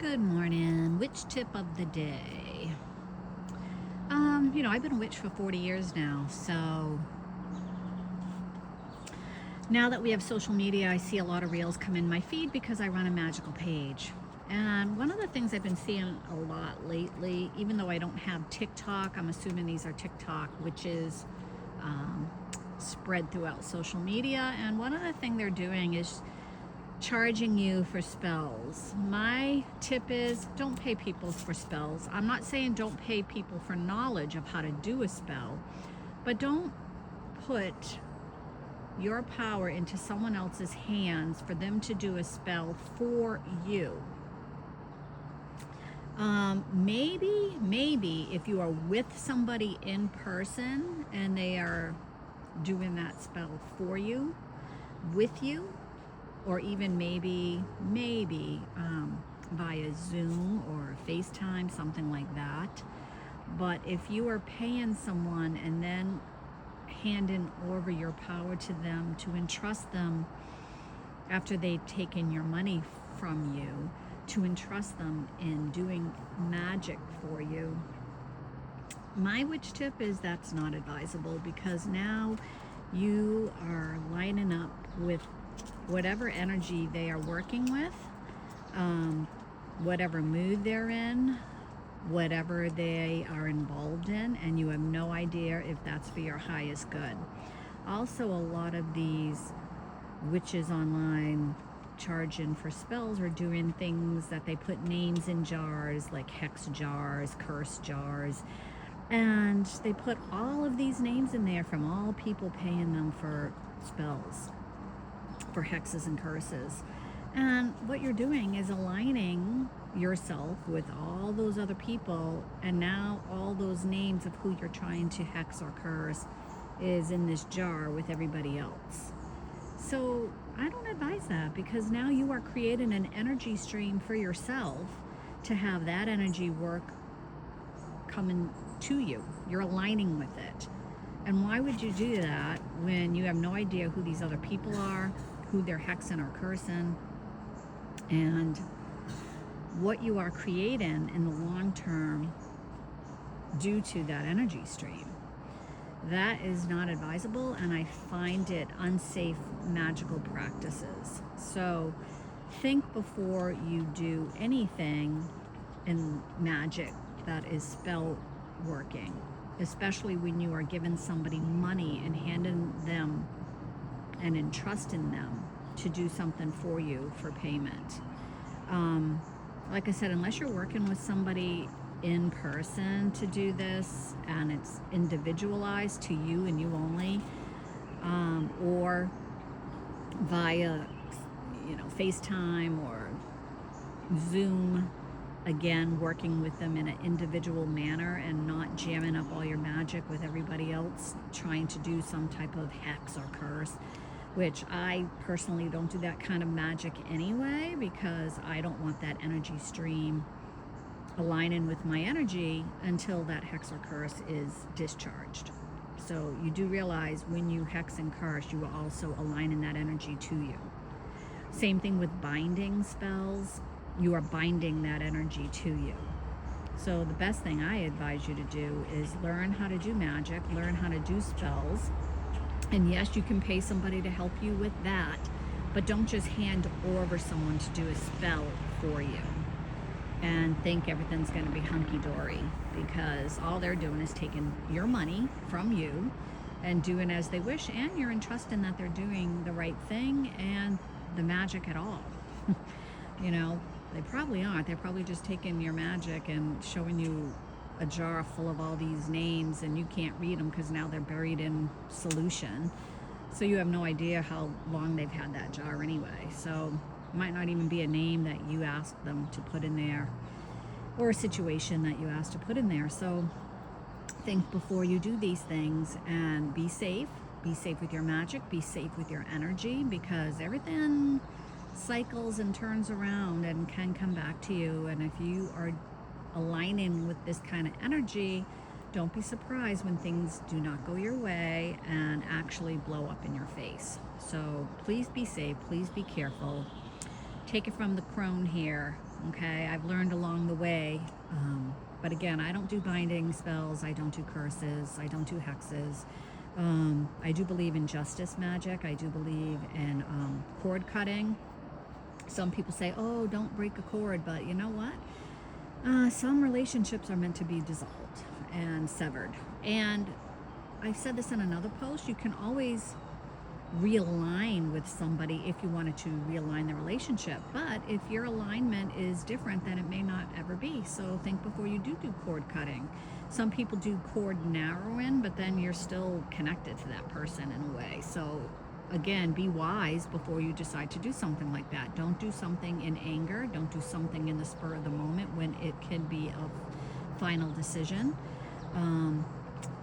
Good morning. Witch tip of the day. I've been a witch for 40 years now. So now that we have social media, I see a lot of reels come in my feed because I run a magical page. And one of the things I've been seeing a lot lately, even though I don't have TikTok, I'm assuming these are TikTok witches spread throughout social media. And one of the things they're doing is charging you for spells. My tip is don't pay people for spells. I'm not saying don't pay people for knowledge of how to do a spell, but don't put your power into someone else's hands for them to do a spell for you. Maybe if you are with somebody in person and they are doing that spell for you, with you, or even maybe via Zoom or FaceTime, something like that. But if you are paying someone and then handing over your power to them to entrust them after they've taken your money from you, to entrust them in doing magic for you, my witch tip is that's not advisable, because now you are lining up with whatever energy they are working with, whatever mood they're in, whatever they are involved in, and you have no idea if that's for your highest good. Also, a lot of these witches online charging for spells are doing things that they put names in jars, like hex jars, curse jars, and they put all of these names in there from all people paying them for spells, for hexes and curses. And what you're doing is aligning yourself with all those other people, and now all those names of who you're trying to hex or curse is in this jar with everybody else. So I don't advise that, because now you are creating an energy stream for yourself to have that energy work coming to you. You're aligning with it. And why would you do that when you have no idea who these other people are, who they're hexing or cursing, and what you are creating in the long term due to that energy stream? That is not advisable, and I find it unsafe magical practices. So think before you do anything in magic that is spell working, especially when you are giving somebody money and handing them and entrusting them to do something for you for payment. Like I said, unless you're working with somebody in person to do this and it's individualized to you and you only, or via FaceTime or Zoom, again, working with them in an individual manner and not jamming up all your magic with everybody else trying to do some type of hex or curse, which I personally don't do that kind of magic anyway, because I don't want that energy stream aligning with my energy until that hex or curse is discharged. So you do realize when you hex and curse, you are also aligning that energy to you. Same thing with binding spells. You are binding that energy to you. So the best thing I advise you to do is learn how to do magic, learn how to do spells. And yes, you can pay somebody to help you with that, but don't just hand over someone to do a spell for you and think everything's going to be hunky-dory, because all they're doing is taking your money from you and doing as they wish, and you're entrusting that they're doing the right thing and the magic at all. They probably aren't. They're probably just taking your magic and showing you a jar full of all these names, and you can't read them because now they're buried in solution. So you have no idea how long they've had that jar anyway. So it might not even be a name that you asked them to put in there, or a situation that you asked to put in there. So think before you do these things, and be safe. Be safe with your magic. Be safe with your energy, because everything cycles and turns around and can come back to you. And if you are aligning with this kind of energy, don't be surprised when things do not go your way and actually blow up in your face. So please be safe, please be careful. Take it from the crone here. Okay, I've learned along the way. But again, I don't do binding spells. I don't do curses. I don't do hexes. I do believe in justice magic. I do believe in cord cutting. Some people say, oh, don't break a cord, but you know what? Some relationships are meant to be dissolved and severed. And I said this in another post, you can always realign with somebody if you wanted to realign the relationship. But if your alignment is different, then it may not ever be. So think before you do cord cutting. Some people do cord narrowing, but then you're still connected to that person in a way. So again, be wise before you decide to do something like that. Don't do something in anger. Don't do something in the spur of the moment when it can be a final decision.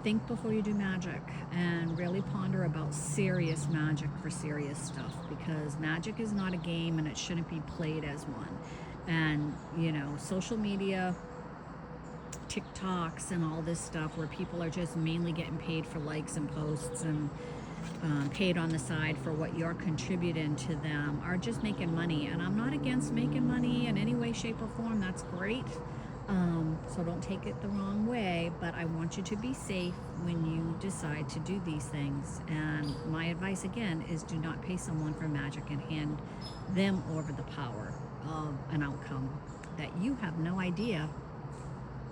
Think before you do magic, and really ponder about serious magic for serious stuff, because magic is not a game and it shouldn't be played as one. And you know, social media, TikToks and all this stuff where people are just mainly getting paid for likes and posts and paid on the side for what you're contributing to them, are just making money. And I'm not against making money in any way, shape, or form. That's great. So don't take it the wrong way, but I want you to be safe when you decide to do these things. And my advice again is, do not pay someone for magic and hand them over the power of an outcome that you have no idea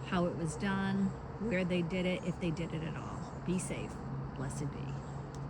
how it was done, where they did it, if they did it at all. Be safe. Blessed be.